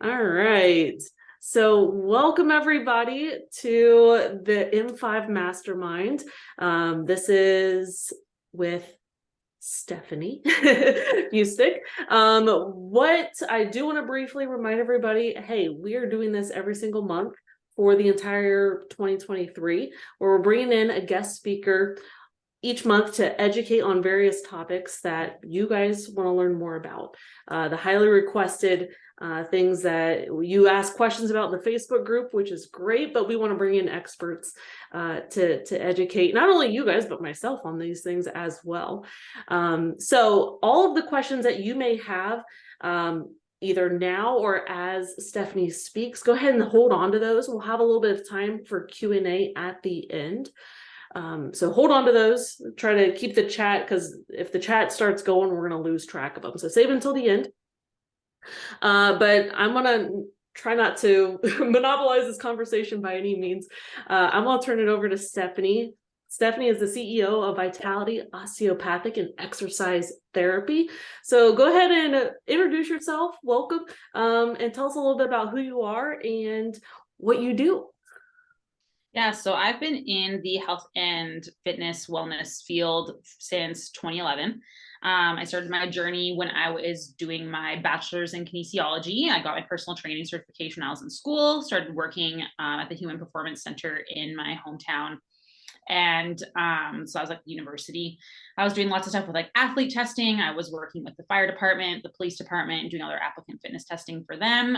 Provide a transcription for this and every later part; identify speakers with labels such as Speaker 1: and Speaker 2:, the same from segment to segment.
Speaker 1: All right. So welcome everybody to the M5 Mastermind. This is with Stephanie Fusnik. What I do want to briefly remind everybody, hey, we are doing this every single month for the entire 2023, where we're bringing in a guest speaker each month to educate on various topics that you guys want to learn more about. The highly requested things that you ask questions about in the Facebook group, which is great, but we want to bring in experts to educate not only you guys, but myself on these things as well. So all of the questions that you may have, either now or as Stephanie speaks, go ahead and hold on to those. We'll have a little bit of time for Q&A at the end. So hold on to those, try to keep the chat, because if the chat starts going, we're going to lose track of them. So save until the end. But I'm going to try not to monopolize this conversation by any means. I'm going to turn it over to Stephanie. Stephanie is the CEO of Vitality Osteopathic and Exercise Therapy. So go ahead and introduce yourself, welcome, and tell us a little bit about who you are and what you do.
Speaker 2: Yeah, so I've been in the health and fitness wellness field since 2011. I started my journey when I was doing my bachelor's in kinesiology. I got my personal training certification when I was in school, started working at the Human Performance Center in my hometown. And so I was like university. I was doing lots of stuff with like athlete testing. I was working with the fire department, the police department, doing other applicant fitness testing for them.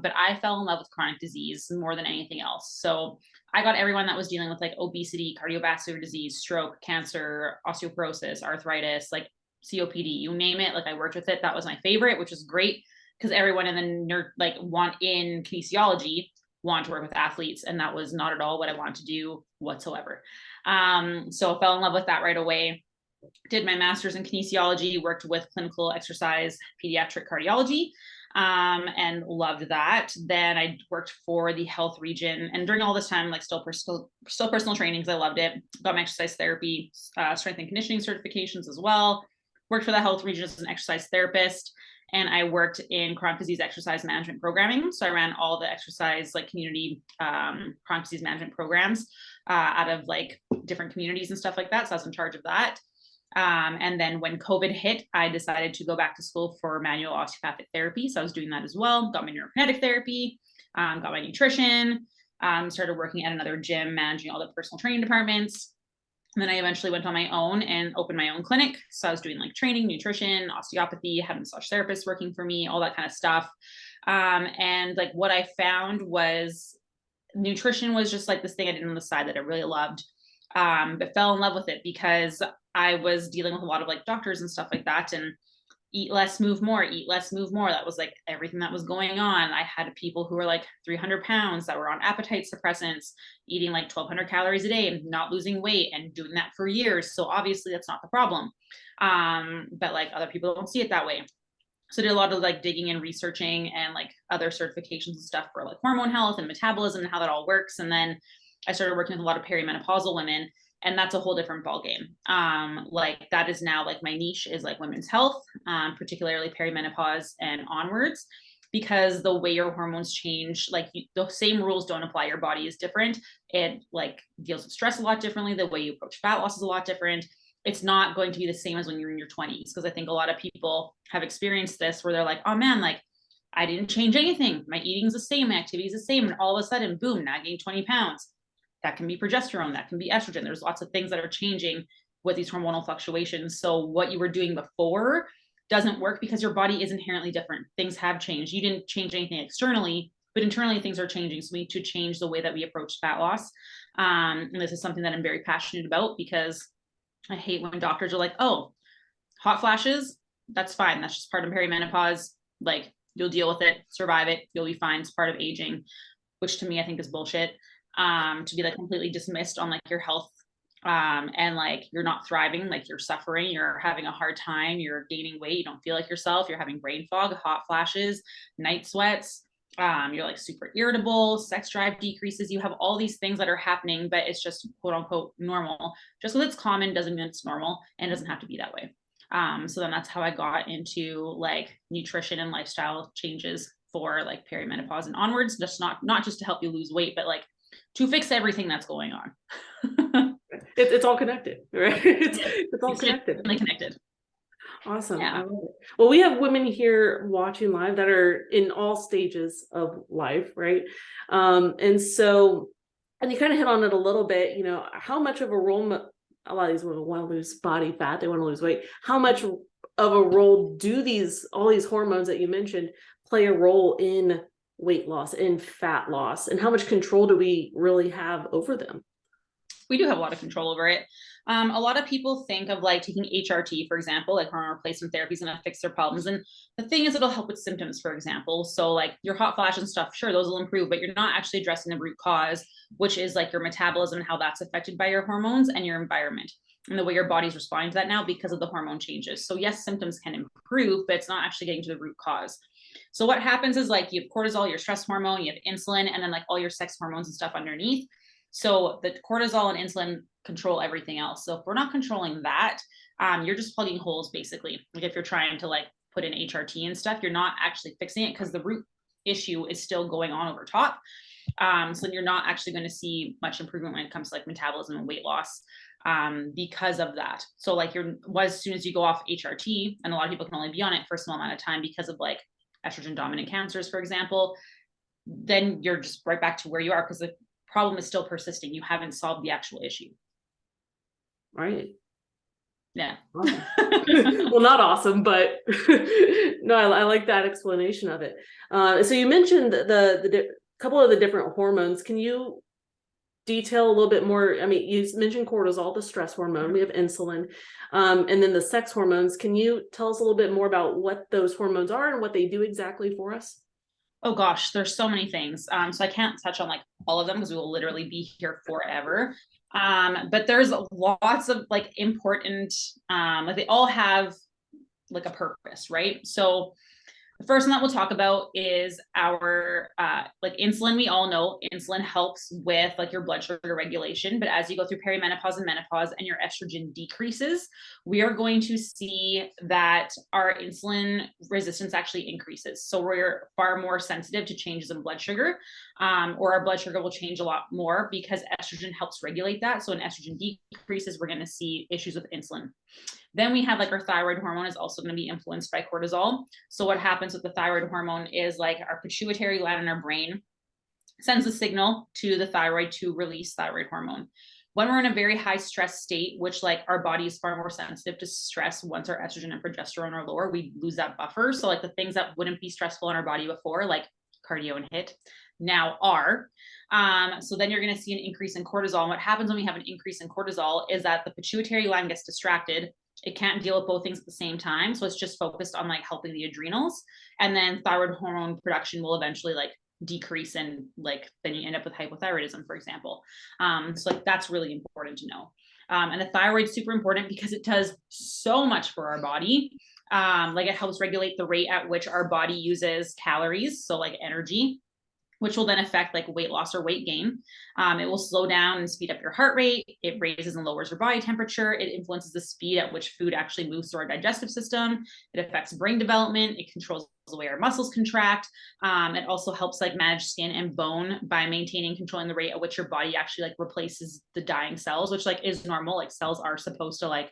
Speaker 2: But I fell in love with chronic disease more than anything else. So I got everyone that was dealing with like obesity, cardiovascular disease, stroke, cancer, osteoporosis, arthritis, like COPD, you name it. Like I worked with it. That was my favorite, which was great because everyone in the nerd like want in kinesiology want to work with athletes, and that was not at all what I wanted to do whatsoever. So I fell in love with that right away. Did my master's in kinesiology, worked with clinical exercise, pediatric cardiology, and loved that. Then I worked for the health region, and during all this time, like still personal trainings, I loved it. Got my exercise therapy, strength and conditioning certifications as well. Worked for the health region as an exercise therapist, and I worked in chronic disease exercise management programming. So I ran all the exercise like community chronic disease management programs out of like different communities and stuff like that. So I was in charge of that. And then when COVID hit, I decided to go back to school for manual osteopathic therapy. So I was doing that as well. Got my neurokinetic therapy, got my nutrition, started working at another gym, managing all the personal training departments. And then I eventually went on my own and opened my own clinic. So I was doing like training, nutrition, osteopathy, had a massage therapist working for me, all that kind of stuff. And like what I found was nutrition was just like this thing I did on the side that I really loved, but fell in love with it because I was dealing with a lot of like doctors and stuff like that. And eat less, move more, eat less, move more. That was like everything that was going on. I had people who were like 300 pounds that were on appetite suppressants, eating like 1,200 calories a day and not losing weight and doing that for years. So obviously that's not the problem. But like other people don't see it that way. So I did a lot of like digging and researching and like other certifications and stuff for like hormone health and metabolism and how that all works. And then I started working with a lot of perimenopausal women, and that's a whole different ballgame. Like that is now like my niche is like women's health, particularly perimenopause and onwards, because the way your hormones change, like the same rules don't apply. Your body is different. It like deals with stress a lot differently. The way you approach fat loss is a lot different. It's not going to be the same as when you're in your 20s, because I think a lot of people have experienced this where they're like, oh man, like I didn't change anything. My eating's the same, my activity's the same, and all of a sudden, boom, now I gained 20 pounds. That can be progesterone, that can be estrogen. There's lots of things that are changing with these hormonal fluctuations. So what you were doing before doesn't work because your body is inherently different. Things have changed. You didn't change anything externally, but internally things are changing. So we need to change the way that we approach fat loss. And this is something that I'm very passionate about because I hate when doctors are like, oh, hot flashes, that's fine. That's just part of perimenopause. Like you'll deal with it, survive it, you'll be fine. It's part of aging, which to me, I think is bullshit. To be like completely dismissed on like your health, and like you're not thriving, like you're suffering, you're having a hard time, you're gaining weight, you don't feel like yourself, you're having brain fog, hot flashes, night sweats, you're like super irritable, sex drive decreases, you have all these things that are happening, but it's just quote unquote normal. Just because it's common doesn't mean it's normal, and it doesn't have to be that way. So then that's how I got into like nutrition and lifestyle changes for like perimenopause and onwards, just not just to help you lose weight, but like to fix everything that's going on.
Speaker 1: It's all connected, right? It's all connected.
Speaker 2: Connected.
Speaker 1: Awesome.
Speaker 2: Yeah.
Speaker 1: I love it. Well, we have women here watching live that are in all stages of life, right? And so, and you kind of hit on it a little bit, you know, how much of a role a lot of these women want to lose body fat, they want to lose weight. How much of a role do all these hormones that you mentioned play a role in weight loss, in fat loss, and how much control do we really have over them?
Speaker 2: We do have a lot of control over it. A lot of people think of like taking HRT, for example, like hormone replacement therapy is going to fix their problems. And the thing is, it'll help with symptoms, for example. So like your hot flash and stuff, sure, those will improve, but you're not actually addressing the root cause, which is like your metabolism and how that's affected by your hormones and your environment and the way your body's responding to that now because of the hormone changes. So yes, symptoms can improve, but it's not actually getting to the root cause. So what happens is like you have cortisol, your stress hormone, you have insulin, and then like all your sex hormones and stuff underneath. So the cortisol and insulin control everything else. So if we're not controlling that, you're just plugging holes basically. Like if you're trying to like put in HRT and stuff, you're not actually fixing it because the root issue is still going on over top. So you're not actually going to see much improvement when it comes to like metabolism and weight loss because of that. So like as soon as you go off HRT, and a lot of people can only be on it for a small amount of time because of like estrogen dominant cancers, for example, then you're just right back to where you are because the problem is still persisting. You haven't solved the actual issue.
Speaker 1: Right.
Speaker 2: Yeah.
Speaker 1: Awesome. Well, not awesome, but no, I like that explanation of it. So you mentioned the couple of the different hormones. Can you detail a little bit more? I mean, you mentioned cortisol, the stress hormone. We have insulin, and then the sex hormones. Can you tell us a little bit more about what those hormones are and what they do exactly for us?
Speaker 2: Oh gosh, there's so many things. So I can't touch on like all of them because we will literally be here forever. But there's lots of like important, like they all have like a purpose, right? So the first one that we'll talk about is our like insulin. We all know insulin helps with like your blood sugar regulation, but as you go through perimenopause and menopause and your estrogen decreases, we are going to see that our insulin resistance actually increases. So we're far more sensitive to changes in blood sugar, or our blood sugar will change a lot more because estrogen helps regulate that. So when estrogen decreases, we're going to see issues with insulin. Then we have like our thyroid hormone is also going to be influenced by cortisol. So what happens with the thyroid hormone is like our pituitary gland in our brain sends a signal to the thyroid to release thyroid hormone. When we're in a very high stress state, which like our body is far more sensitive to stress once our estrogen and progesterone are lower, we lose that buffer. So like the things that wouldn't be stressful in our body before, like cardio and HIIT, now are. So then you're going to see an increase in cortisol. And what happens when we have an increase in cortisol is that the pituitary gland gets distracted. It can't deal with both things at the same time. So it's just focused on like helping the adrenals. And then thyroid hormone production will eventually like decrease, and like then you end up with hypothyroidism, for example. So like that's really important to know. And the thyroid is super important because it does so much for our body. Like it helps regulate the rate at which our body uses calories, so like energy, which will then affect like weight loss or weight gain. It will slow down and speed up your heart rate. It raises and lowers your body temperature. It influences the speed at which food actually moves through our digestive system. It affects brain development. It controls the way our muscles contract. It also helps like manage skin and bone by maintaining, controlling the rate at which your body actually like replaces the dying cells, which like is normal. Like cells are supposed to like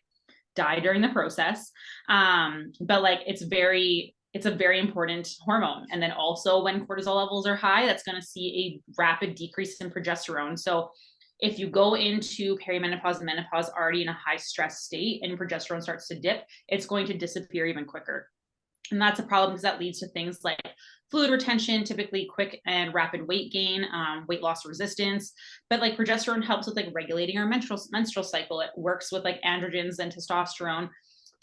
Speaker 2: die during the process. But like it's a very important hormone. And then also when cortisol levels are high, that's going to see a rapid decrease in progesterone. So if you go into perimenopause and menopause already in a high stress state and progesterone starts to dip, it's going to disappear even quicker. And that's a problem because that leads to things like fluid retention, typically quick and rapid weight gain, weight loss resistance. But like progesterone helps with like regulating our menstrual cycle. It works with like androgens and testosterone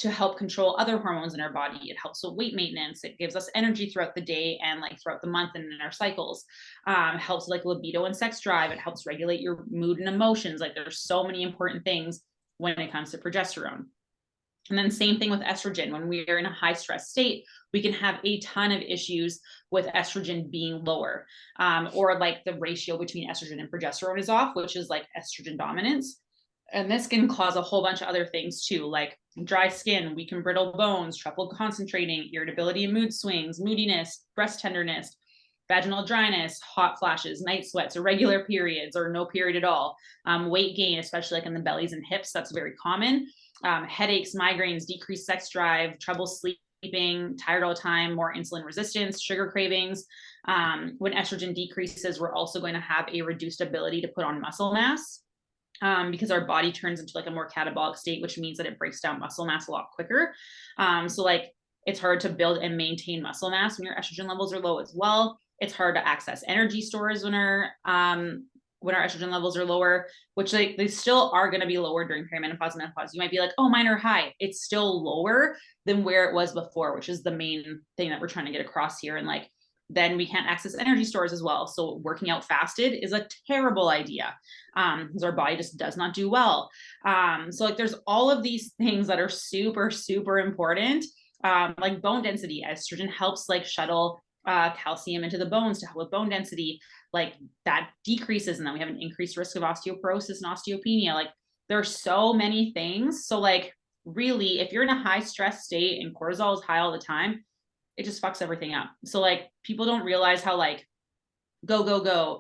Speaker 2: to help control other hormones in our body. It helps with weight maintenance. It gives us energy throughout the day and like throughout the month and in our cycles. It helps like libido and sex drive. It helps regulate your mood and emotions. Like there's so many important things when it comes to progesterone. And then same thing with estrogen. When we are in a high stress state, we can have a ton of issues with estrogen being lower, or like the ratio between estrogen and progesterone is off, which is like estrogen dominance. And this can cause a whole bunch of other things too, like dry skin, weak and brittle bones, trouble concentrating, irritability and mood swings, moodiness, breast tenderness, vaginal dryness, hot flashes, night sweats, irregular periods, or no period at all. Weight gain, especially like in the bellies and hips, that's very common. Headaches, migraines, decreased sex drive, trouble sleeping, tired all the time, more insulin resistance, sugar cravings. When estrogen decreases, we're also going to have a reduced ability to put on muscle mass. Because our body turns into like a more catabolic state, which means that it breaks down muscle mass a lot quicker. So like it's hard to build and maintain muscle mass when your estrogen levels are low as well. It's hard to access energy stores when our estrogen levels are lower, which they still are going to be lower during perimenopause and menopause. You might be like, oh, mine are high. It's still lower than where it was before, which is the main thing that we're trying to get across here. And like, then we can't access energy stores as well. So working out fasted is a terrible idea because our body just does not do well. So like there's all of these things that are super, super important. Like bone density, estrogen helps like shuttle calcium into the bones to help with bone density. Like that decreases, and then we have an increased risk of osteoporosis and osteopenia. Like there are so many things. So like really, if you're in a high stress state and cortisol is high all the time, it just fucks everything up. So like people don't realize how like go,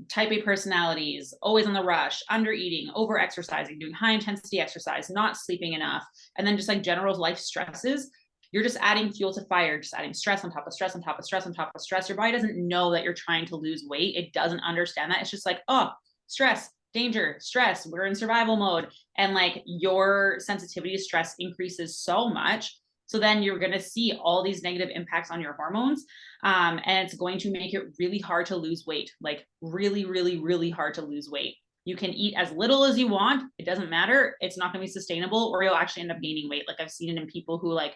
Speaker 2: type A personalities, always on the rush, under eating, over exercising, doing high intensity exercise, not sleeping enough, and then just like general life stresses, you're just adding fuel to fire, just adding stress on top of stress on top of stress on top of stress. Your body doesn't know that you're trying to lose weight. It doesn't understand that. It's just like, oh, stress, danger, stress, we're in survival mode. And like your sensitivity to stress increases so much. So then you're going to see all these negative impacts on your hormones. And it's going to make it really hard to lose weight, like really, really, really hard to lose weight. You can eat as little as you want. It doesn't matter. It's not going to be sustainable, or you'll actually end up gaining weight. Like I've seen it in people who like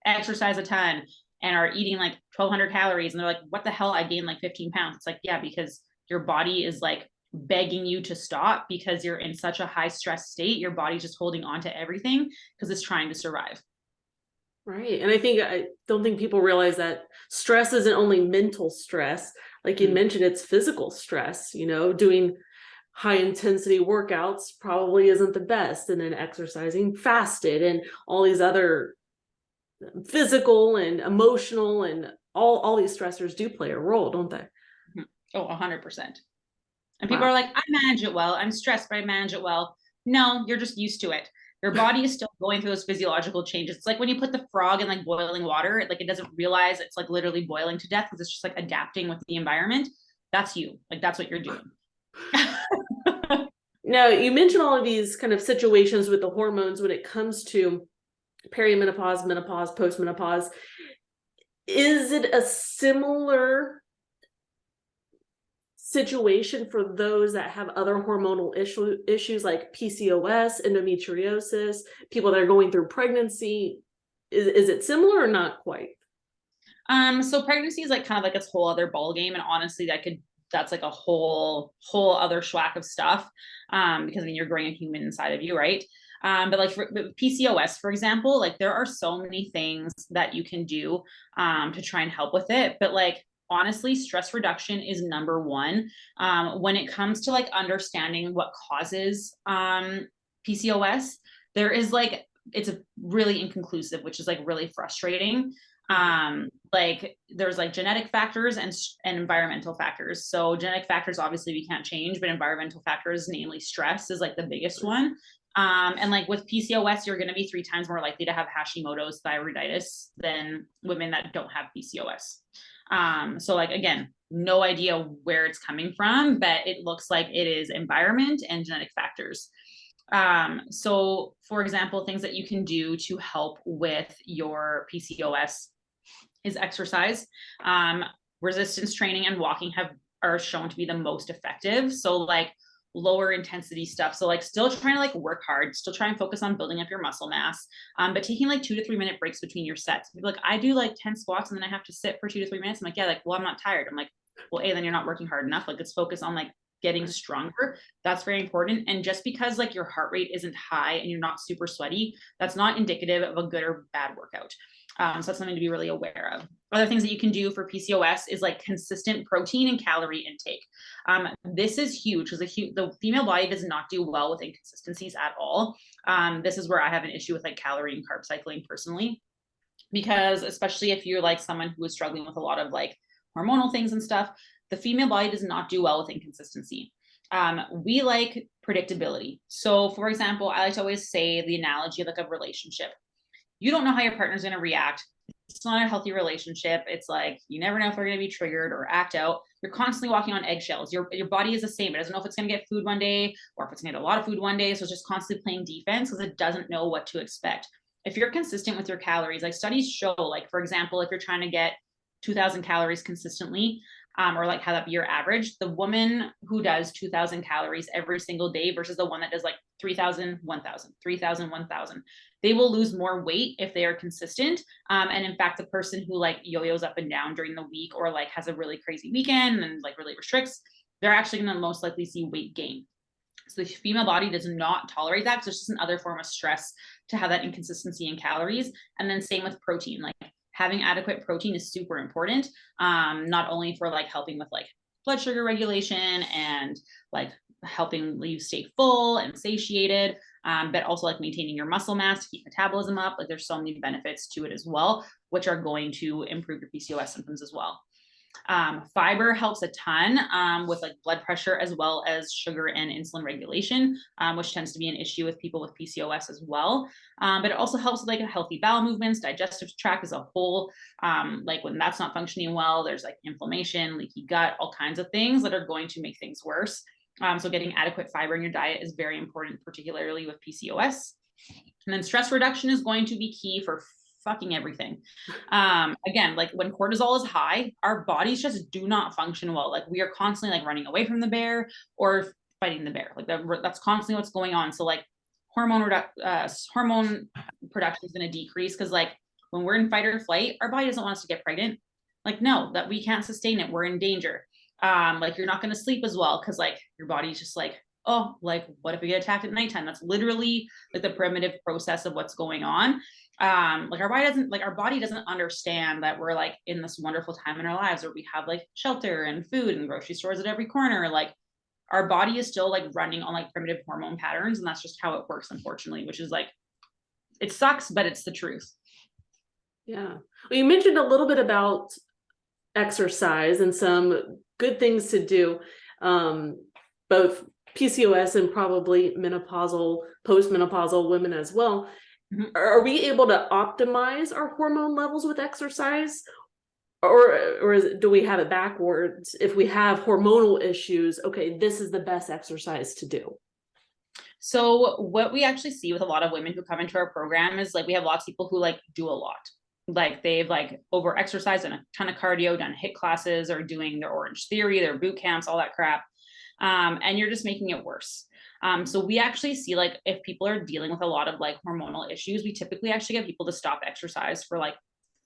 Speaker 2: exercise a ton and are eating like 1,200 calories. And they're like, what the hell? I gained like 15 pounds. It's like, yeah, because your body is like begging you to stop because you're in such a high stress state. Your body's just holding on to everything because it's trying to survive.
Speaker 1: Right. And I don't think people realize that stress isn't only mental stress. Like you mentioned, it's physical stress, doing high intensity workouts probably isn't the best. And then exercising fasted and all these other physical and emotional and all these stressors do play a role, don't they?
Speaker 2: Oh, 100%. And people are like, I manage it well. I'm stressed, but I manage it well. No, you're just used to it. Your body is still going through those physiological changes. It's like when you put the frog in like boiling water, like it doesn't realize it's like literally boiling to death because it's just like adapting with the environment. That's you. Like that's what you're doing.
Speaker 1: Now, you mentioned all of these kind of situations with the hormones when it comes to perimenopause, menopause, postmenopause. Is it a similar situation for those that have other hormonal issues like PCOS, endometriosis, people that are going through pregnancy? Is it similar or not quite?
Speaker 2: So pregnancy is like kind of like its whole other ball game, and honestly, that's like a whole other schwack of stuff. Because I mean, you're growing a human inside of you, right? But like for PCOS, for example, like there are so many things that you can do to try and help with it. But like honestly, stress reduction is number one. When it comes to like understanding what causes PCOS, there is like it's a really inconclusive, which is like really frustrating. Like there's like genetic factors and environmental factors. So genetic factors obviously we can't change, but environmental factors, namely stress, is like the biggest one. And like with PCOS, you're going to be 3 times more likely to have Hashimoto's thyroiditis than women that don't have PCOS. So like, again, no idea where it's coming from, but it looks like it is environment and genetic factors. So for example, things that you can do to help with your PCOS is exercise. Resistance training and walking are shown to be the most effective. So like lower intensity stuff. So like still trying to like work hard, still try and focus on building up your muscle mass, but taking like 2 to 3 minute breaks between your sets. Like I do like 10 squats and then I have to sit for 2 to 3 minutes. I'm like, yeah, like, well, I'm not tired. I'm like, well, then you're not working hard enough. Like let's focus on like getting stronger. That's very important. And just because like your heart rate isn't high and you're not super sweaty, that's not indicative of a good or bad workout. So that's something to be really aware of. Other things that you can do for PCOS is like consistent protein and calorie intake. This is huge because the female body does not do well with inconsistencies at all. This is where I have an issue with like calorie and carb cycling personally, because especially if you're like someone who is struggling with a lot of like hormonal things and stuff, the female body does not do well with inconsistency. We like predictability. So for example, I like to always say the analogy of like a relationship. You don't know how your partner's going to react. It's not a healthy relationship. It's like, you never know if they're going to be triggered or act out. You're constantly walking on eggshells. Your body is the same. It doesn't know if it's going to get food one day or if it's going to get a lot of food one day. So it's just constantly playing defense because it doesn't know what to expect. If you're consistent with your calories, like studies show, like, for example, if you're trying to get 2,000 calories consistently, or like how that be your average, the woman who does 2,000 calories every single day versus the one that does like 3,000, 1,000, 3,000, 1,000, they will lose more weight if they are consistent. And in fact, the person who like yo-yos up and down during the week or like has a really crazy weekend and like really restricts, they're actually going to most likely see weight gain. So the female body does not tolerate that because it's just another form of stress to have that inconsistency in calories. And then same with protein, like having adequate protein is super important, not only for like helping with like blood sugar regulation and like helping you stay full and satiated, but also like maintaining your muscle mass to keep metabolism up. Like there's so many benefits to it as well, which are going to improve your PCOS symptoms as well. Fiber helps a ton with like blood pressure as well as sugar and insulin regulation, which tends to be an issue with people with PCOS as well. But it also helps with like a healthy bowel movements, digestive tract as a whole. Like when that's not functioning well, there's like inflammation, leaky gut, all kinds of things that are going to make things worse. So getting adequate fiber in your diet is very important, particularly with PCOS. And then stress reduction is going to be key for fucking everything. Again, like when cortisol is high, our bodies just do not function well. Like we are constantly like running away from the bear or fighting the bear. Like that's constantly what's going on. So like hormone production is going to decrease because like when we're in fight or flight, our body doesn't want us to get pregnant. Like no, that we can't sustain it. We're in danger. Like you're not going to sleep as well because like your body's just like, oh, like what if we get attacked at nighttime? That's literally like the primitive process of what's going on. Like our body doesn't understand that we're like in this wonderful time in our lives where we have like shelter and food and grocery stores at every corner. Like our body is still like running on like primitive hormone patterns, and that's just how it works, unfortunately, which is like, it sucks, but it's the truth.
Speaker 1: Yeah. Well, you mentioned a little bit about exercise and some good things to do, both PCOS and probably menopausal, postmenopausal women as well. Mm-hmm. Are we able to optimize our hormone levels with exercise? Or do we have it backwards? If we have hormonal issues, okay, this is the best exercise to do.
Speaker 2: So what we actually see with a lot of women who come into our program is like, we have lots of people who like do a lot. Like they've like over exercised and a ton of cardio, done HIIT classes or doing their Orange Theory, their boot camps, all that crap. And you're just making it worse. So we actually see like if people are dealing with a lot of like hormonal issues, we typically actually get people to stop exercise for like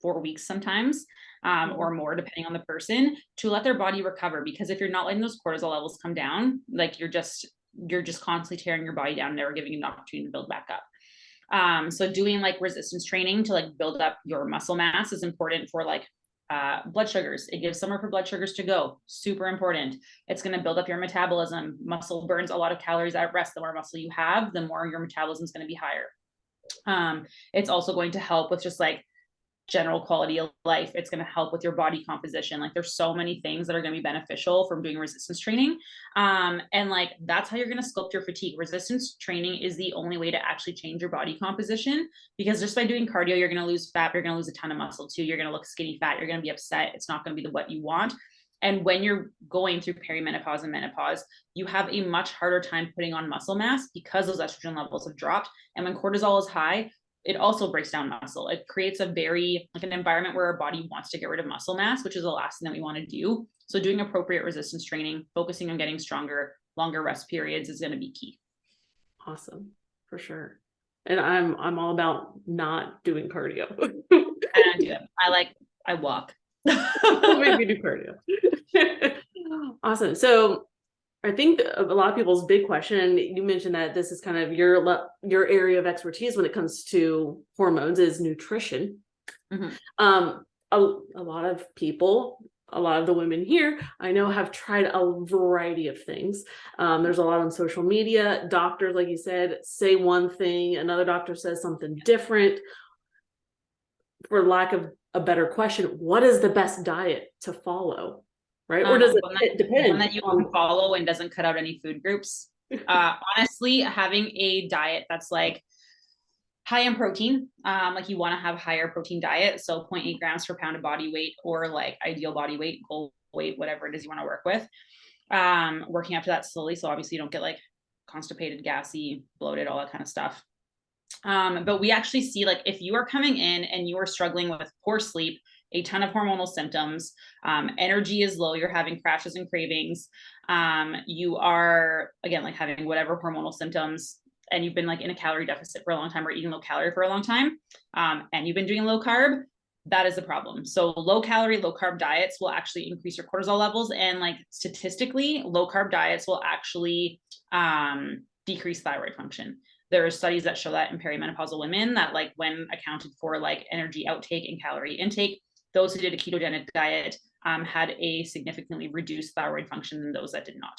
Speaker 2: 4 weeks sometimes, or more depending on the person, to let their body recover. Because if you're not letting those cortisol levels come down, like you're just constantly tearing your body down, never giving you an opportunity to build back up. So doing like resistance training to like build up your muscle mass is important for like blood sugars. It gives somewhere for blood sugars to go. Super important. It's going to build up your metabolism. Muscle burns a lot of calories at rest. The more muscle you have, the more your metabolism is going to be higher. It's also going to help with just like general quality of life. It's going to help with your body composition. Like there's so many things that are going to be beneficial from doing resistance training. And like, that's how you're going to sculpt your fatigue. Resistance training is the only way to actually change your body composition, because just by doing cardio, you're going to lose fat. You're going to lose a ton of muscle too. You're going to look skinny fat. You're going to be upset. It's not going to be what you want. And when you're going through perimenopause and menopause, you have a much harder time putting on muscle mass because those estrogen levels have dropped. And when cortisol is high, it also breaks down muscle. It creates a very like an environment where our body wants to get rid of muscle mass, which is the last thing that we want to do. So doing appropriate resistance training, focusing on getting stronger, longer rest periods is going to be key.
Speaker 1: Awesome, for sure. And I'm all about not doing cardio.
Speaker 2: I don't do that. I walk.
Speaker 1: Maybe do cardio. Awesome. So I think a lot of people's big question, you mentioned that this is kind of your area of expertise when it comes to hormones, is nutrition. Mm-hmm. A lot of people a lot of the women here I know have tried a variety of things. There's a lot on social media. Doctors, like you said, say one thing, another doctor says something different. For lack of a better question, what is the best diet to follow? Right? Or does it depend?
Speaker 2: One that you can follow and doesn't cut out any food groups. Honestly, having a diet that's like high in protein, like you want to have higher protein diet, so 0.8 grams per pound of body weight, or like ideal body weight, goal weight, whatever it is you want to work with. Working up to that slowly, so obviously you don't get like constipated, gassy, bloated, all that kind of stuff. But we actually see, like, if you are coming in and you are struggling with poor sleep, a ton of hormonal symptoms, energy is low, you're having crashes and cravings, you are, again, like having whatever hormonal symptoms, and you've been like in a calorie deficit for a long time or eating low calorie for a long time, and you've been doing low carb, that is the problem. So low calorie, low carb diets will actually increase your cortisol levels. And like statistically, low carb diets will actually decrease thyroid function. There are studies that show that in perimenopausal women, that like when accounted for like energy outtake and calorie intake, those who did a ketogenic diet had a significantly reduced thyroid function than those that did not.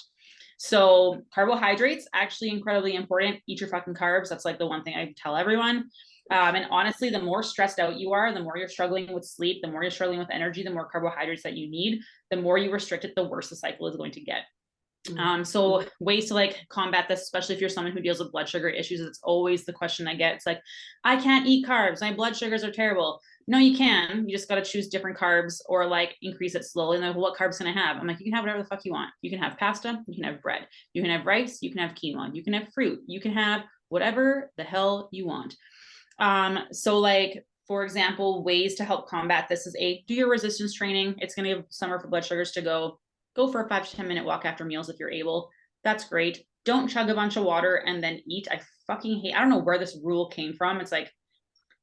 Speaker 2: So carbohydrates, actually incredibly important. Eat your fucking carbs. That's like the one thing I tell everyone. And honestly, the more stressed out you are, the more you're struggling with sleep, the more you're struggling with energy, the more carbohydrates that you need, the more you restrict it, the worse the cycle is going to get. So ways to like combat this, especially if you're someone who deals with blood sugar issues, it's always the question I get. It's like, I can't eat carbs, my blood sugars are terrible. No, you can. You just got to choose different carbs, or like increase it slowly. And then, what carbs can I have? I'm like, you can have whatever the fuck you want. You can have pasta, you can have bread, you can have rice, you can have quinoa, you can have fruit, you can have whatever the hell you want. So like, for example, ways to help combat this is do your resistance training. It's going to give summer for blood sugars to go for a 5 to 10 minute walk after meals if you're able. That's great. Don't chug a bunch of water and then eat. I fucking hate, I don't know where this rule came from. It's like,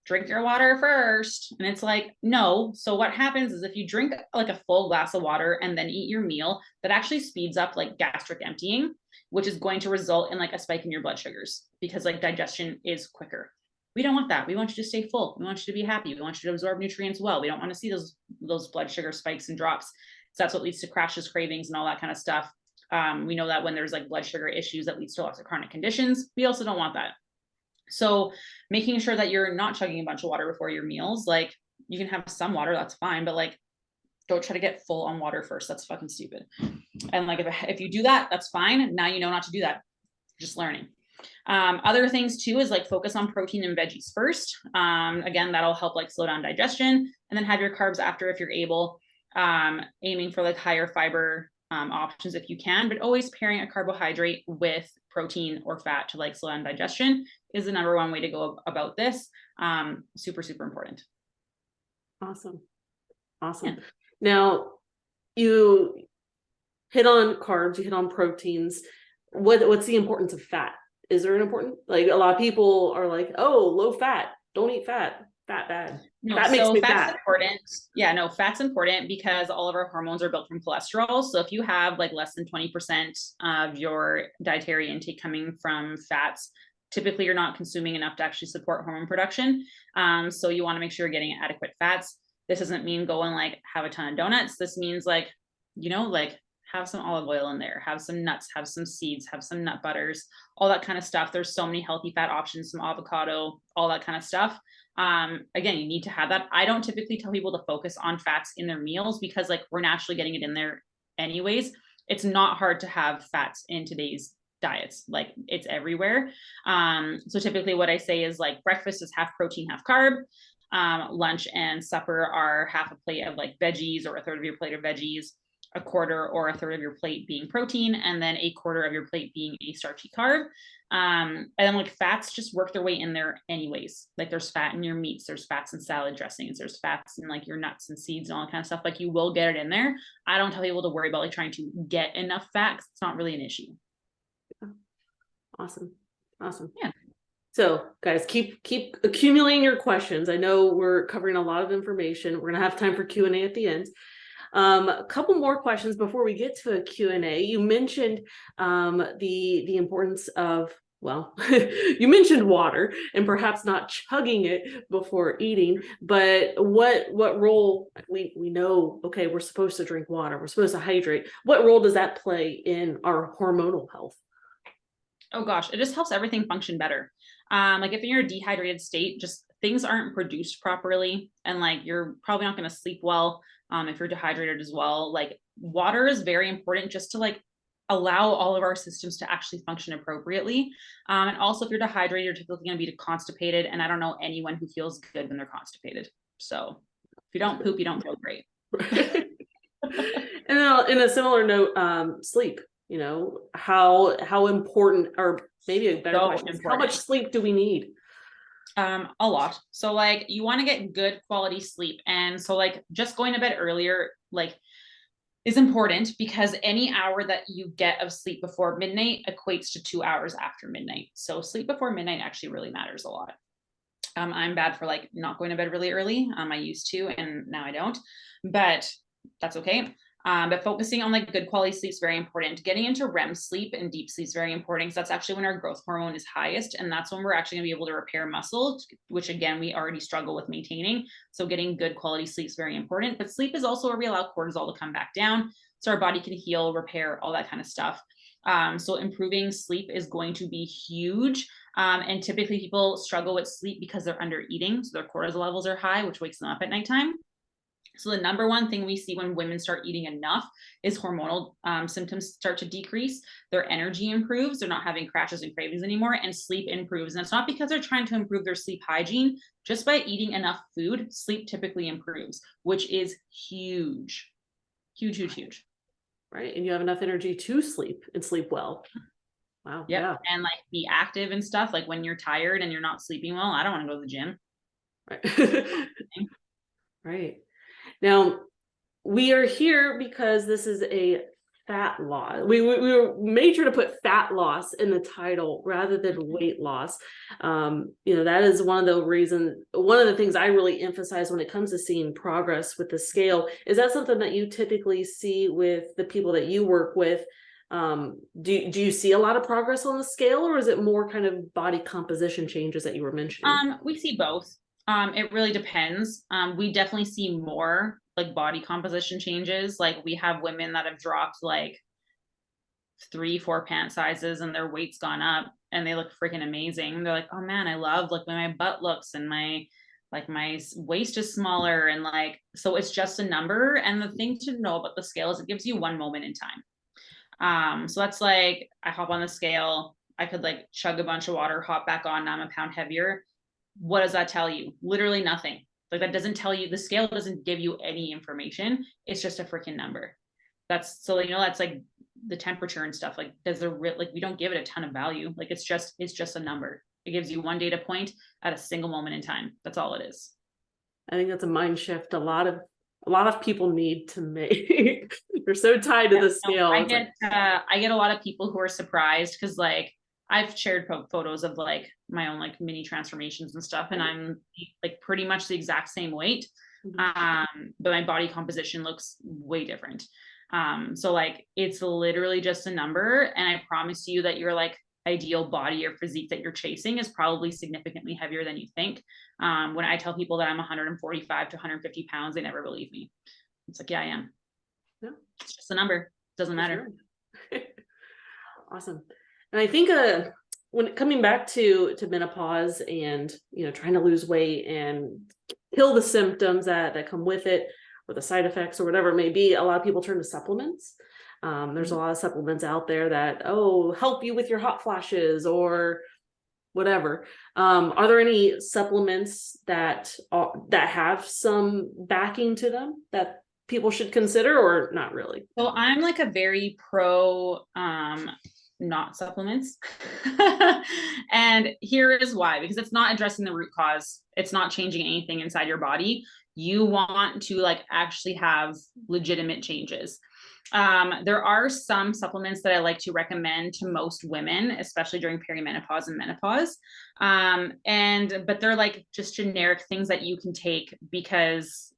Speaker 2: drink your water first. And it's like, no. So what happens is if you drink like a full glass of water and then eat your meal, that actually speeds up like gastric emptying, which is going to result in like a spike in your blood sugars, because like digestion is quicker. We don't want that. We want you to stay full. We want you to be happy. We want you to absorb nutrients well. We don't want to see those blood sugar spikes and drops. So that's what leads to crashes, cravings, and all that kind of stuff. We know that when there's like blood sugar issues, that leads to lots of chronic conditions. We also don't want that. So making sure that you're not chugging a bunch of water before your meals, like you can have some water, that's fine, but like don't try to get full on water first. That's fucking stupid. And like if you do that, that's fine. Now you know not to do that. Just learning. Other things too is like focus on protein and veggies first. Again, that'll help like slow down digestion, and then have your carbs after if you're able. Aiming for like higher fiber options if you can, but always pairing a carbohydrate with protein or fat to like slow down digestion is the number one way to go about this. Super, super important.
Speaker 1: Awesome. Yeah. Now you hit on carbs, you hit on proteins. What's the importance of fat? Is there an important, like a lot of people are like, oh, low fat, don't eat fat bad.
Speaker 2: No,
Speaker 1: that makes
Speaker 2: so
Speaker 1: me
Speaker 2: fat's
Speaker 1: fat.
Speaker 2: important. Yeah, no, fat's important because all of our hormones are built from cholesterol. So if you have like less than 20% of your dietary intake coming from fats, typically you're not consuming enough to actually support hormone production. So you want to make sure you're getting adequate fats. This doesn't mean go and like have a ton of donuts. This means like, like have some olive oil in there, have some nuts, have some seeds, have some nut butters, all that kind of stuff. There's so many healthy fat options, some avocado, all that kind of stuff. Again, you need to have that. I don't typically tell people to focus on fats in their meals because like we're naturally getting it in there anyways. It's not hard to have fats in today's diets. Like it's everywhere. So typically what I say is like breakfast is half protein, half carb. Lunch and supper are half a plate of like veggies or a third of your plate of veggies, a quarter or a third of your plate being protein, and then a quarter of your plate being a starchy carb. And then like fats just work their way in there anyways. Like there's fat in your meats, there's fats in salad dressings, there's fats in like your nuts and seeds and all that kind of stuff. Like you will get it in there. I don't tell people to worry about like trying to get enough fat. It's not really an issue.
Speaker 1: Awesome.
Speaker 2: Yeah.
Speaker 1: So guys, keep accumulating your questions. I know we're covering a lot of information. We're gonna have time for Q&A at the end. A couple more questions before we get to a Q&A. You mentioned the importance of well, you mentioned water and perhaps not chugging it before eating, but what role, we know, okay, we're supposed to drink water, we're supposed to hydrate. What role does that play in our hormonal health?
Speaker 2: Oh gosh, it just helps everything function better. Like if you're in a dehydrated state, just things aren't produced properly, and like you're probably not going to sleep well if you're dehydrated as well. Like water is very important just to like allow all of our systems to actually function appropriately. And also, if you're dehydrated, you're typically going to be constipated, and I don't know anyone who feels good when they're constipated. So if you don't poop, you don't feel great.
Speaker 1: And then in a similar note, sleep. You know, how important, or maybe a better
Speaker 2: So
Speaker 1: question is, how
Speaker 2: important.
Speaker 1: much sleep do we need?
Speaker 2: A lot. So like you want to get good quality sleep. And so like just going to bed earlier, like is important because any hour that you get of sleep before midnight equates to 2 hours after midnight. So sleep before midnight actually really matters a lot. I'm bad for like not going to bed really early. I used to, and now I don't, but that's okay. But focusing on like good quality sleep is very important. Getting into REM sleep and deep sleep is very important because that's actually when our growth hormone is highest. And that's when we're actually going to be able to repair muscle, which again, we already struggle with maintaining. So getting good quality sleep is very important. But sleep is also where we allow cortisol to come back down so our body can heal, repair, all that kind of stuff. So improving sleep is going to be huge. And typically people struggle with sleep because they're under eating. So their cortisol levels are high, which wakes them up at nighttime. So the number one thing we see when women start eating enough is hormonal symptoms start to decrease. Their energy improves. They're not having crashes and cravings anymore, and sleep improves. And it's not because they're trying to improve their sleep hygiene. Just by eating enough food, sleep typically improves, which is huge, huge, huge, huge.
Speaker 1: Right, and you have enough energy to sleep and sleep well. Wow.
Speaker 2: Yep.
Speaker 1: Yeah.
Speaker 2: And like be active and stuff. Like when you're tired and you're not sleeping well, I don't want to go to the gym.
Speaker 1: Right. Right. Now, we are here because this is a fat loss. We were made sure to put fat loss in the title rather than weight loss. You know, that is one of the reasons, one of the things I really emphasize when it comes to seeing progress with the scale. Is that something that you typically see with the people that you work with? Do you see a lot of progress on the scale, or is it more kind of body composition changes that you were mentioning?
Speaker 2: We see both. It really depends. We definitely see more like body composition changes. Like we have women that have dropped like 3, 4 pant sizes and their weight's gone up and they look freaking amazing. They're like, oh man, I love like when my butt looks and my waist is smaller, and like so it's just a number. And the thing to know about the scale is it gives you one moment in time. So that's like I hop on the scale, I could like chug a bunch of water, hop back on, now I'm a pound heavier. What does that tell you? Literally nothing. Like that doesn't tell you, the scale doesn't give you any information. It's just a freaking number. That's so, you know, that's like the temperature and stuff. Like does the like we don't give it a ton of value. Like it's just a number. It gives you one data point at a single moment in time. That's all it is.
Speaker 1: I think that's a mind shift a lot of people need to make. They're so tied to the scale.
Speaker 2: I get a lot of people who are surprised because like I've shared photos of like my own like mini transformations and stuff, and I'm like pretty much the exact same weight, but my body composition looks way different. So like it's literally just a number, and I promise you that your like ideal body or physique that you're chasing is probably significantly heavier than you think. When I tell people that I'm 145 to 150 pounds, they never believe me. It's like, yeah, I am.
Speaker 1: Yeah.
Speaker 2: It's just a number. Doesn't matter.
Speaker 1: Sure. Awesome. And I think when coming back to menopause and, you know, trying to lose weight and kill the symptoms that come with it, or the side effects or whatever it may be, a lot of people turn to supplements. There's a lot of supplements out there that, help you with your hot flashes or whatever. Are there any supplements that have some backing to them that people should consider, or not really?
Speaker 2: So I'm like a very pro not supplements. And here is why, because it's not addressing the root cause. It's not changing anything inside your body. You want to like actually have legitimate changes. There are some supplements that I like to recommend to most women, especially during perimenopause and menopause. But they're like just generic things that you can take because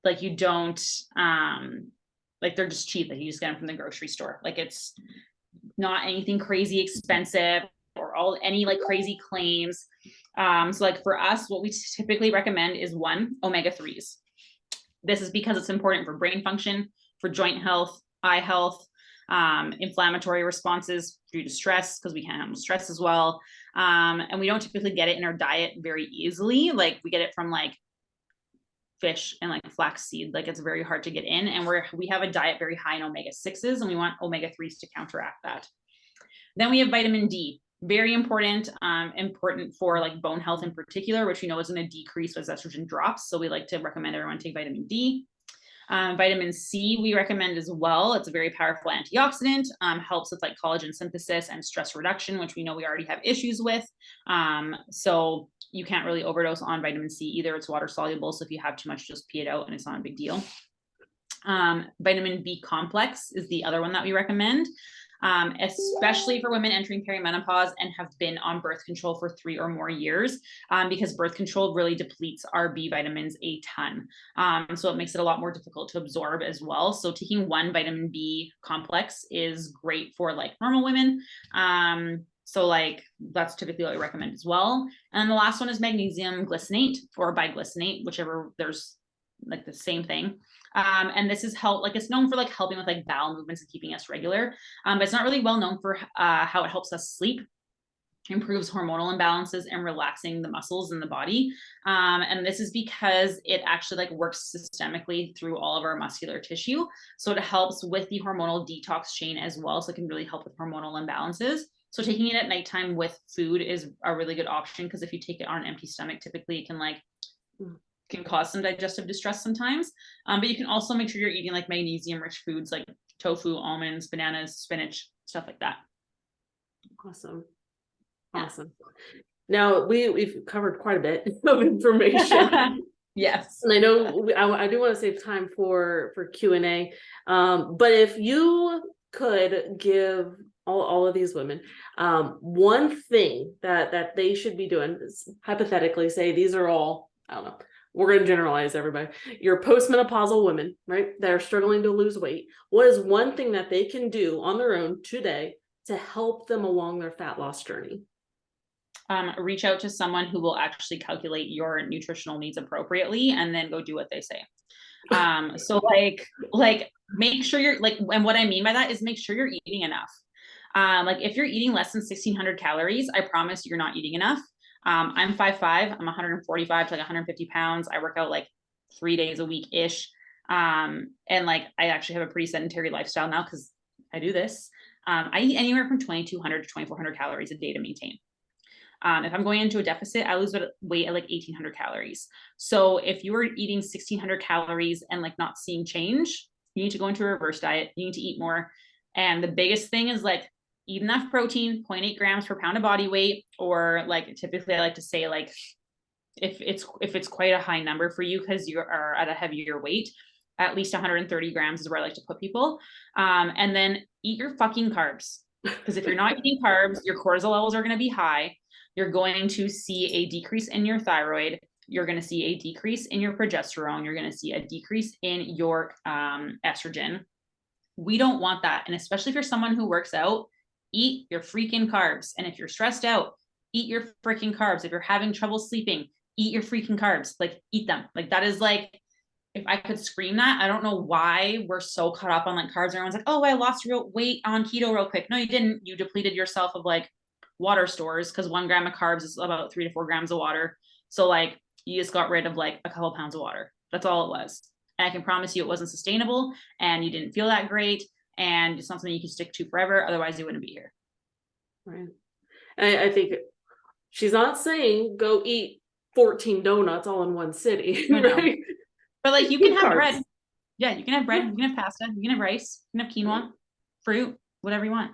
Speaker 2: like you don't like they're just cheap. Like you just get them from the grocery store. Like it's not anything crazy expensive. or any like crazy claims. So like for us, what we typically recommend is omega-3s. This is because it's important for brain function, for joint health, eye health, inflammatory responses due to stress, because we can handle stress as well. And we don't typically get it in our diet very easily. Like we get it from like fish and like flaxseed. Like it's very hard to get in. And we have a diet very high in omega-6s, and we want omega-3s to counteract that. Then we have vitamin D. Very important, important for like bone health in particular, which we know is going to decrease as estrogen drops. So we like to recommend everyone take vitamin D. Vitamin C we recommend as well. It's a very powerful antioxidant, helps with like collagen synthesis and stress reduction, which we know we already have issues with. So you can't really overdose on vitamin C either. It's water soluble. So if you have too much, just pee it out and it's not a big deal. Vitamin B complex is the other one that we recommend. Especially for women entering perimenopause and have been on birth control for 3 or more years, because birth control really depletes our B vitamins a ton. So it makes it a lot more difficult to absorb as well. So taking one vitamin B complex is great for like normal women. So like that's typically what we recommend as well. And the last one is magnesium glycinate or biglycinate, whichever, there's like the same thing. And this is it's known for like helping with like bowel movements and keeping us regular. But it's not really well known for how it helps us sleep, improves hormonal imbalances, and relaxing the muscles in the body. And this is because it actually like works systemically through all of our muscular tissue. So it helps with the hormonal detox chain as well. So it can really help with hormonal imbalances. So taking it at nighttime with food is a really good option, because if you take it on an empty stomach, typically it can cause some digestive distress sometimes. But you can also make sure you're eating like magnesium rich foods like tofu, almonds, bananas, spinach, stuff like that.
Speaker 1: Awesome. Awesome. Now we've covered quite a bit of information.
Speaker 2: Yes.
Speaker 1: And I know I do want to save time for Q&A. But if you could give all of these women one thing that they should be doing, hypothetically say these are all, I don't know, we're going to generalize everybody. You're postmenopausal women, right? That are struggling to lose weight. What is one thing that they can do on their own today to help them along their fat loss journey?
Speaker 2: Reach out to someone who will actually calculate your nutritional needs appropriately, and then go do what they say. So like make sure you're like, and what I mean by that is make sure you're eating enough. Like if you're eating less than 1,600 calories, I promise you're not eating enough. I'm 5'5", I'm 145 to like 150 pounds. I work out like 3 days a week ish. And like, I actually have a pretty sedentary lifestyle now because I do this. I eat anywhere from 2,200 to 2,400 calories a day to maintain. If I'm going into a deficit, I lose weight at like 1,800 calories. So if you are eating 1,600 calories and like not seeing change, you need to go into a reverse diet. You need to eat more. And the biggest thing is like, eat enough protein, 0.8 grams per pound of body weight, or like typically I like to say like if it's quite a high number for you because you are at a heavier weight, at least 130 grams is where I like to put people. And then eat your fucking carbs, because if you're not eating carbs, your cortisol levels are going to be high. You're going to see a decrease in your thyroid. You're going to see a decrease in your progesterone. You're going to see a decrease in your estrogen. We don't want that. And especially if you're someone who works out, eat your freaking carbs. And if you're stressed out, eat your freaking carbs. If you're having trouble sleeping, eat your freaking carbs. Like, eat them. Like, that is like, if I could scream that, I don't know why we're so caught up on like carbs. Everyone's like, oh, I lost real weight on keto real quick. No, you didn't. You depleted yourself of like water stores, because 1 gram of carbs is about 3 to 4 grams of water. So like, you just got rid of like a couple pounds of water. That's all it was. And I can promise you it wasn't sustainable, and you didn't feel that great. And it's not something you can stick to forever. Otherwise you wouldn't be here.
Speaker 1: Right. And I think she's not saying go eat 14 donuts all in one city, right?
Speaker 2: But like, you can have bread. Yeah, you can have bread. You can have pasta. You can have rice. You can have quinoa, fruit, whatever you want.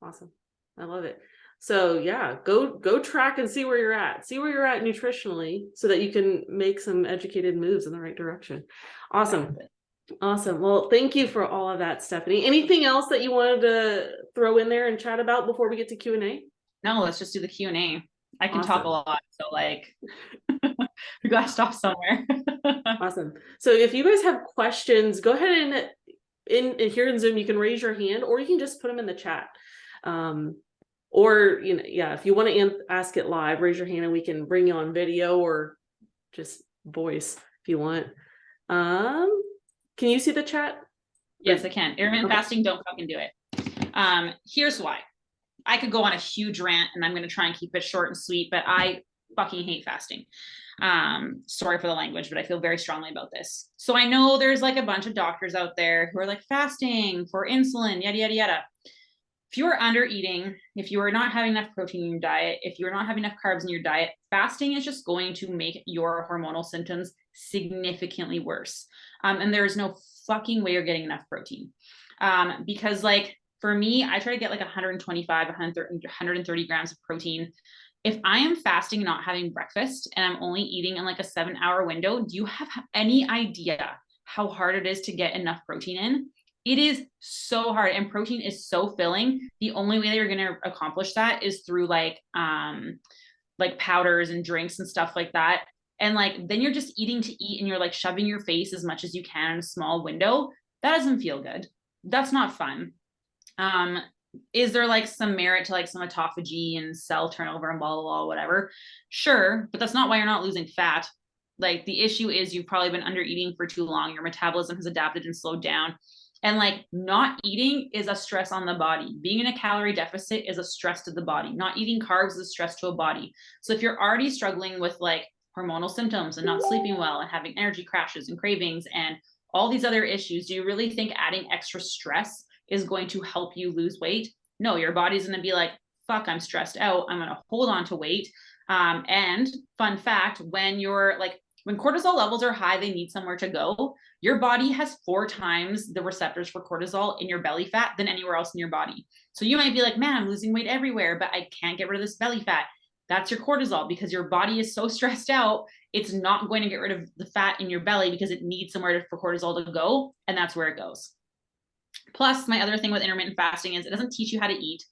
Speaker 1: Awesome. I love it. So yeah, go track and see where you're at. See where you're at nutritionally so that you can make some educated moves in the right direction. Awesome. Awesome. Well, thank you for all of that, Stephanie. Anything else that you wanted to throw in there and chat about before we get to Q&A?
Speaker 2: No, let's just do the Q&A. I can talk a lot, so like we gotta stop somewhere.
Speaker 1: Awesome. So if you guys have questions, go ahead and in here in Zoom, you can raise your hand, or you can just put them in the chat. Or, yeah, if you want to ask it live, raise your hand and we can bring you on video or just voice if you want. Can you see the chat?
Speaker 2: Yes, I can. Intermittent
Speaker 1: Okay.
Speaker 2: fasting, don't fucking do it. Here's why. I could go on a huge rant and I'm going to try and keep it short and sweet, but I fucking hate fasting. Sorry for the language, but I feel very strongly about this. So I know there's like a bunch of doctors out there who are like fasting for insulin, yada, yada, yada. If you are under eating, if you are not having enough protein in your diet, if you're not having enough carbs in your diet, fasting is just going to make your hormonal symptoms significantly worse. And there is no fucking way you're getting enough protein. Because like for me, I try to get like 125, 130 grams of protein. If I am fasting and not having breakfast and I'm only eating in like a 7-hour window, do you have any idea how hard it is to get enough protein in? It is so hard, and protein is so filling. The only way that you're going to accomplish that is through like powders and drinks and stuff like that. And like then you're just eating to eat and you're like shoving your face as much as you can in a small window. That doesn't feel good. That's not fun. Is there like some merit to like some autophagy and cell turnover and blah blah blah whatever? Sure, but that's not why you're not losing fat. Like the issue is you've probably been under eating for too long. Your metabolism has adapted and slowed down. And like not eating is a stress on the body. Being in a calorie deficit is a stress to the body. Not eating carbs is a stress to a body. So if you're already struggling with like hormonal symptoms and not sleeping well and having energy crashes and cravings and all these other issues, do you really think adding extra stress is going to help you lose weight? No, your body's going to be like, fuck, I'm stressed out. I'm going to hold on to weight. And fun fact, when cortisol levels are high, they need somewhere to go. Your body has 4 times the receptors for cortisol in your belly fat than anywhere else in your body. So you might be like, man, I'm losing weight everywhere, but I can't get rid of this belly fat. That's your cortisol, because your body is so stressed out. It's not going to get rid of the fat in your belly because it needs somewhere for cortisol to go. And that's where it goes. Plus, my other thing with intermittent fasting is it doesn't teach you how to eat.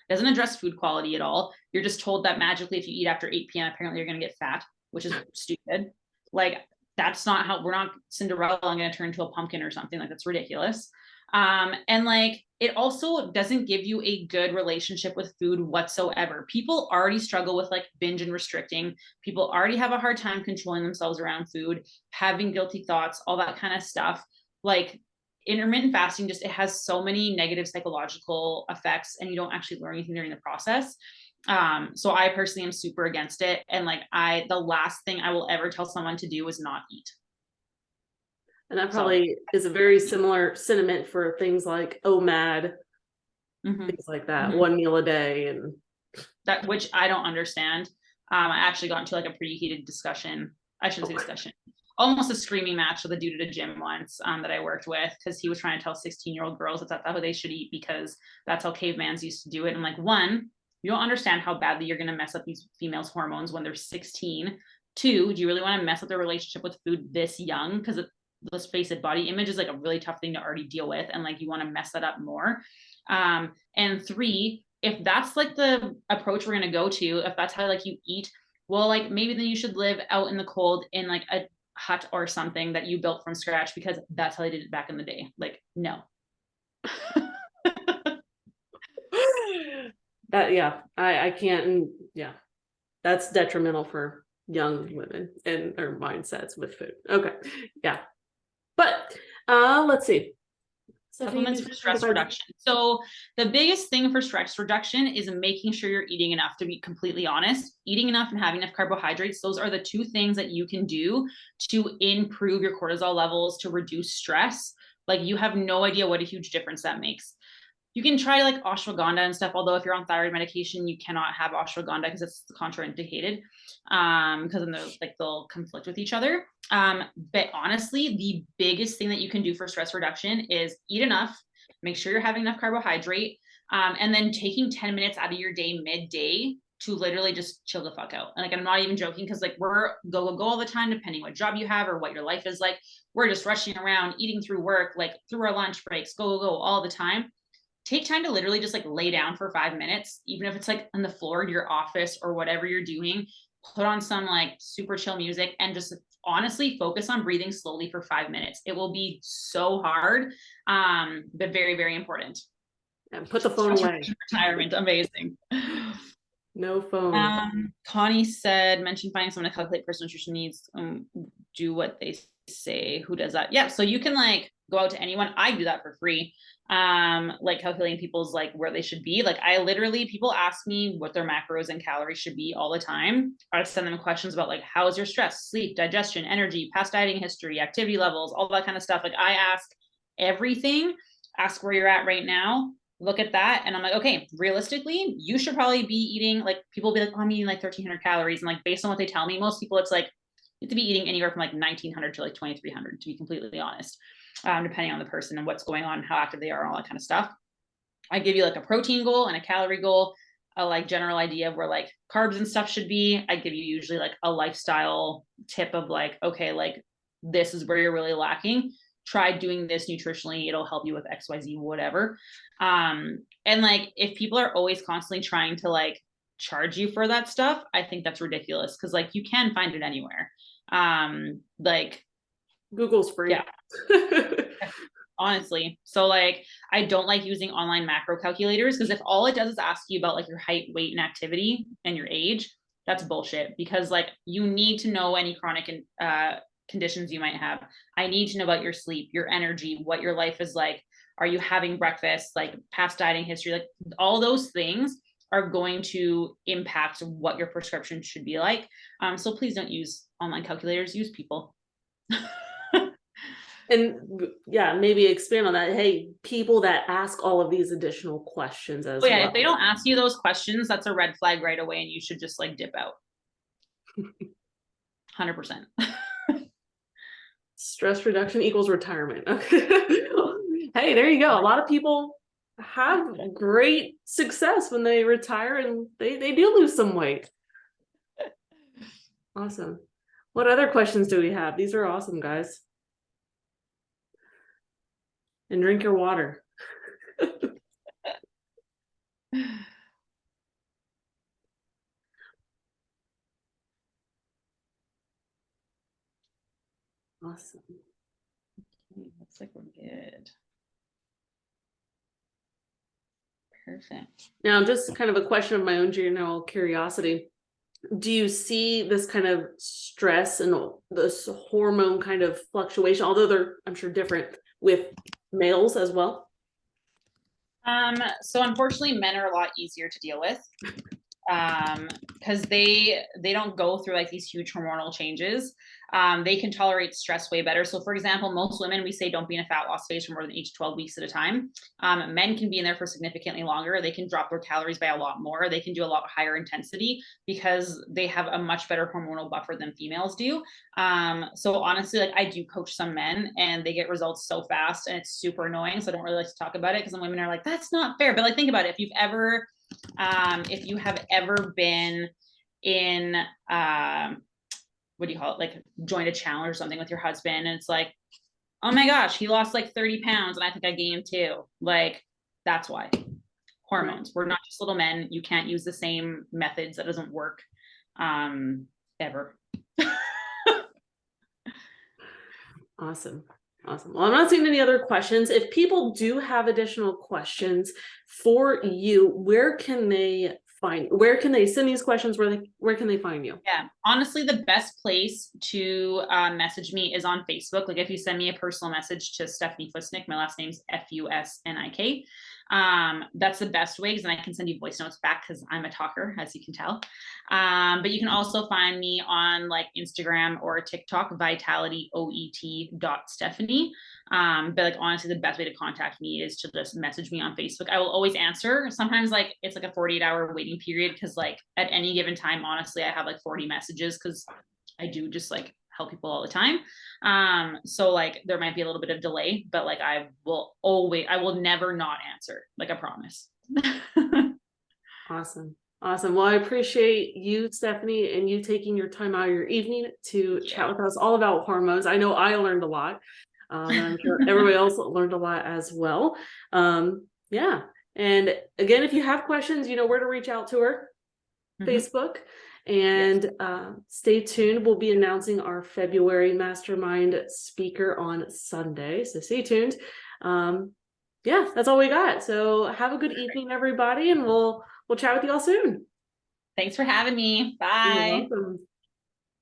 Speaker 2: It doesn't address food quality at all. You're just told that magically if you eat after 8 p.m., apparently you're going to get fat, which is stupid. Like, that's not how, we're not Cinderella, I'm going to turn into a pumpkin or something. Like, that's ridiculous. And like, it also doesn't give you a good relationship with food whatsoever. People already struggle with like binge and restricting. People already have a hard time controlling themselves around food, having guilty thoughts, all that kind of stuff. Like, intermittent fasting just, it has so many negative psychological effects and you don't actually learn anything during the process. So I personally am super against it. And like the last thing I will ever tell someone to do is not eat.
Speaker 1: And that probably is a very similar sentiment for things like OMAD, things like that, 1 meal a day, and
Speaker 2: that, which I don't understand. I actually got into like a pretty heated discussion. I shouldn't say discussion, almost a screaming match with a dude at a gym once that I worked with, because he was trying to tell 16-year-old girls that's how they should eat because that's how cavemans used to do it. And I'm like, one, you don't understand how badly you're going to mess up these females' hormones when they're 16. Two, do you really want to mess up their relationship with food this young? Because let's face it, body image is like a really tough thing to already deal with, and like you want to mess that up more. And three, if that's like the approach we're going to go to, if that's how like you eat, well, like maybe then you should live out in the cold in like a hut or something that you built from scratch, because that's how they did it back in the day. Like, no.
Speaker 1: That, yeah, I can't, yeah, that's detrimental for young women and their mindsets with food. Okay, yeah, but let's see.
Speaker 2: Supplements for stress reduction. So the biggest thing for stress reduction is making sure you're eating enough. To be completely honest, eating enough and having enough carbohydrates, those are the 2 things that you can do to improve your cortisol levels, to reduce stress. Like, you have no idea what a huge difference that makes. You can try like ashwagandha and stuff, although if you're on thyroid medication, you cannot have ashwagandha because it's contraindicated, because then they'll conflict with each other. But honestly, the biggest thing that you can do for stress reduction is eat enough, make sure you're having enough carbohydrate, and then taking 10 minutes out of your day midday to literally just chill the fuck out. And like, I'm not even joking, because like we're go all the time, depending what job you have or what your life is like. We're just rushing around, eating through work, like through our lunch breaks, go all the time. Take time to literally just like lay down for 5 minutes, even if it's like on the floor of your office or whatever you're doing. Put on some like super chill music and just honestly focus on breathing slowly for 5 minutes. It will be so hard, but very, very important.
Speaker 1: And put the phone away.
Speaker 2: Retirement, amazing.
Speaker 1: No phone.
Speaker 2: Connie said, mention finding someone to calculate personal nutrition needs. Do what they say. Who does that? Yeah, so you can like go out to anyone. I do that for free. Like calculating people's like where they should be. Like I literally, people ask me what their macros and calories should be all the time. I send them questions about like how is your stress, sleep, digestion, energy, past dieting history, activity levels, all that kind of stuff. Like I ask everything. Ask where you're at right now. Look at that, and I'm like, okay, realistically, you should probably be eating, like people will be like, oh, I'm eating like 1,300 calories, and like based on what they tell me, most people it's like you have to be eating anywhere from like 1,900 to like 2,300 to be completely honest, depending on the person and what's going on, how active they are, and all that kind of stuff. I give you like a protein goal and a calorie goal, a like general idea of where like carbs and stuff should be. I give you usually like a lifestyle tip of like, okay, like this is where you're really lacking. Try doing this nutritionally. It'll help you with XYZ, whatever. And like, if people are always constantly trying to like charge you for that stuff, I think that's ridiculous. Cause like you can find it anywhere. Like
Speaker 1: Google's free.
Speaker 2: Yeah. Honestly. So like, I don't like using online macro calculators because if all it does is ask you about like your height, weight, and activity and your age, that's bullshit because like you need to know any chronic conditions you might have. I need to know about your sleep, your energy, what your life is like. Are you having breakfast, like past dieting history, like all those things are going to impact what your prescription should be like. So please don't use online calculators, use people.
Speaker 1: And yeah, maybe expand on that. Hey, people that ask all of these additional questions as well.
Speaker 2: If they don't ask you those questions, that's a red flag right away, and you should just like dip out. 100%.
Speaker 1: Stress reduction equals retirement. Okay. Hey, there you go. A lot of people have great success when they retire and they do lose some weight. Awesome. What other questions do we have? These are awesome, guys. And drink your water. Awesome.
Speaker 2: Okay, looks like we're good. Perfect.
Speaker 1: Now, just kind of a question of my own general curiosity. Do you see this kind of stress and this hormone kind of fluctuation, although they're, I'm sure, different with males as well?
Speaker 2: So unfortunately, men are a lot easier to deal with because they don't go through like these huge hormonal changes. They can tolerate stress way better. So for example, most women, we say don't be in a fat loss phase for more than 8 to 12 weeks at a time. Men can be in there for significantly longer. They can drop their calories by a lot more. They can do a lot higher intensity because they have a much better hormonal buffer than females do. So honestly, like I do coach some men and they get results so fast and it's super annoying. So I don't really like to talk about it because the women are like, that's not fair. But like, think about it. If you have ever been in, what do you call it? Like joined a challenge or something with your husband. And it's like, oh my gosh, he lost like 30 pounds. And I think I gained too. Like, that's why hormones, we're not just little men. You can't use the same methods. That doesn't work, ever.
Speaker 1: Awesome. Awesome. Well, I'm not seeing any other questions. If people do have additional questions for you, where can they send these questions? Where can they find you?
Speaker 2: Yeah, honestly, the best place to message me is on Facebook. Like if you send me a personal message to Stephanie Fusnik, my last name's Fusnik. That's the best way because then I can send you voice notes back because I'm a talker, as you can tell. But you can also find me on like Instagram or TikTok, vitalityoet.stephanie. But like honestly, the best way to contact me is to just message me on Facebook. I will always answer. Sometimes like it's like a 48-hour waiting period because like at any given time, honestly, I have like 40 messages because I do just like help people all the time. So like there might be a little bit of delay, but like I will never not answer. Like I promise.
Speaker 1: Awesome. Awesome. Well, I appreciate you, Stephanie, and you taking your time out of your evening to chat with us all about hormones. I know I learned a lot. I'm sure everybody else learned a lot as well. Yeah. And again, if you have questions, you know where to reach out to her. Facebook. And stay tuned. We'll be announcing our February Mastermind speaker on Sunday. So stay tuned. yeah, that's all we got. So have a good evening, everybody, and we'll chat with you all soon.
Speaker 2: Thanks for having me.
Speaker 1: You're
Speaker 2: Bye.
Speaker 1: welcome.